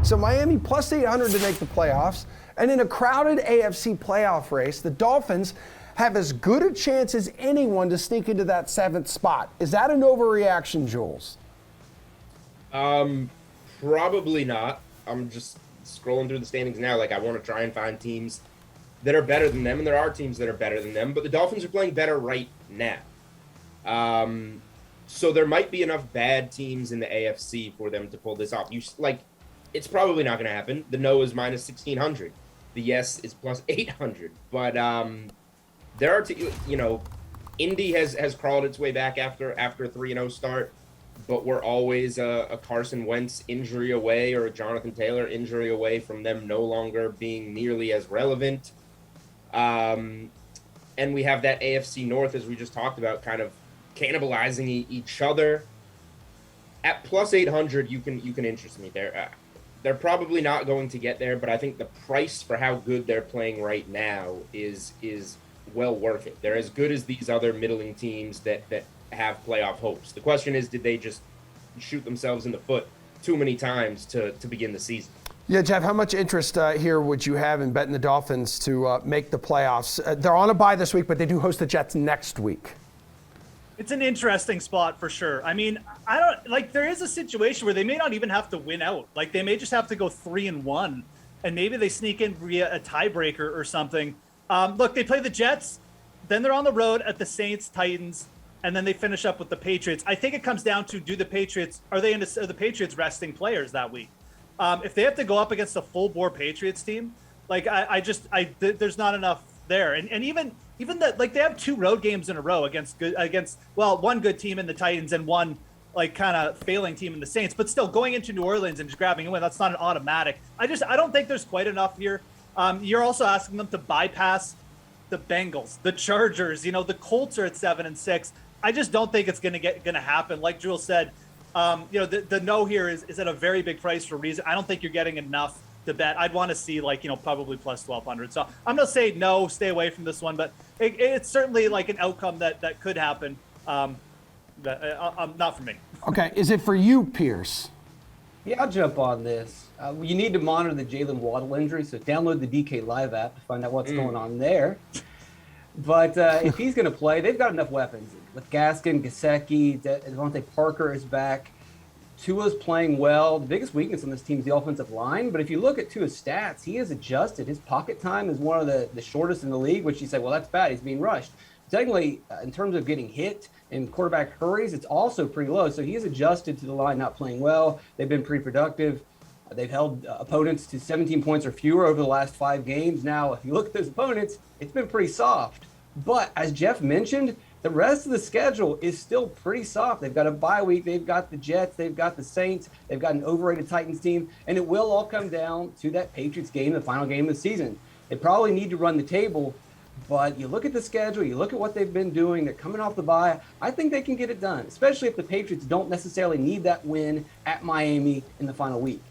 So Miami plus 800 to make the playoffs. And in a crowded AFC playoff race, the Dolphins have as good a chance as anyone to sneak into that 7th spot. Is that an overreaction, Jules? Probably not. I'm just scrolling through the standings now. Like, I want to try and find teams that are better than them, and there are teams that are better than them, but the Dolphins are playing better right now. So there might be enough bad teams in the AFC for them to pull this off. It's probably not going to happen. The no is minus 1,600. The yes is plus 800. But there are, Indy has crawled its way back after a 3-0 start, but we're always a Carson Wentz injury away or a Jonathan Taylor injury away from them no longer being nearly as relevant. And we have that AFC North, as we just talked about, kind of cannibalizing each other. At plus 800, you can interest me there. They're probably not going to get there, but I think the price for how good they're playing right now is well worth it. They're as good as these other middling teams that have playoff hopes. The question is, did they just shoot themselves in the foot too many times to begin the season? Yeah, Geoff, how much interest here would you have in betting the Dolphins to make the playoffs? They're on a bye this week, but they do host the Jets next week. It's an interesting spot for sure. I mean, there is a situation where they may not even have to win out. Like, they may just have to go 3-1, and maybe they sneak in via a tiebreaker or something. Look, they play the Jets, then they're on the road at the Saints, Titans, and then they finish up with the Patriots. I think it comes down to, are the Patriots resting players that week? If they have to go up against a full bore Patriots team, there's not enough there. And even that, like, they have 2 road games in a row against one good team in the Titans and one kind of failing team in the Saints, but still going into New Orleans and just grabbing a win, that's not an automatic. I don't think there's quite enough here. You're also asking them to bypass the Bengals, the Chargers, the Colts are at 7-6. I just don't think it's going to happen. Like Jules said, the no here is at a very big price for a reason. I don't think you're getting enough to bet. I'd want to see probably plus 1,200. So I'm going to say no, stay away from this one, but it's certainly like an outcome that could happen. Not for me. Okay, is it for you, Pearce? Yeah, I'll jump on this. You need to monitor the Jalen Waddle injury, so download the DK Live app to find out what's going on there. But if he's going to play, they've got enough weapons. With Gaskin, Gesicki, Devontae Parker is back. Tua's playing well. The biggest weakness on this team is the offensive line. But if you look at Tua's stats, he has adjusted. His pocket time is one of the shortest in the league, which you say, well, that's bad. He's being rushed. Secondly, in terms of getting hit in quarterback hurries, it's also pretty low. So he's adjusted to the line not playing well. They've been pretty productive. They've held opponents to 17 points or fewer over the last 5 games. Now, if you look at those opponents, it's been pretty soft. But as Geoff mentioned, the rest of the schedule is still pretty soft. They've got a bye week. They've got the Jets. They've got the Saints. They've got an overrated Titans team. And it will all come down to that Patriots game, the final game of the season. They probably need to run the table. But you look at the schedule, you look at what they've been doing, they're coming off the bye. I think they can get it done, especially if the Patriots don't necessarily need that win at Miami in the final week.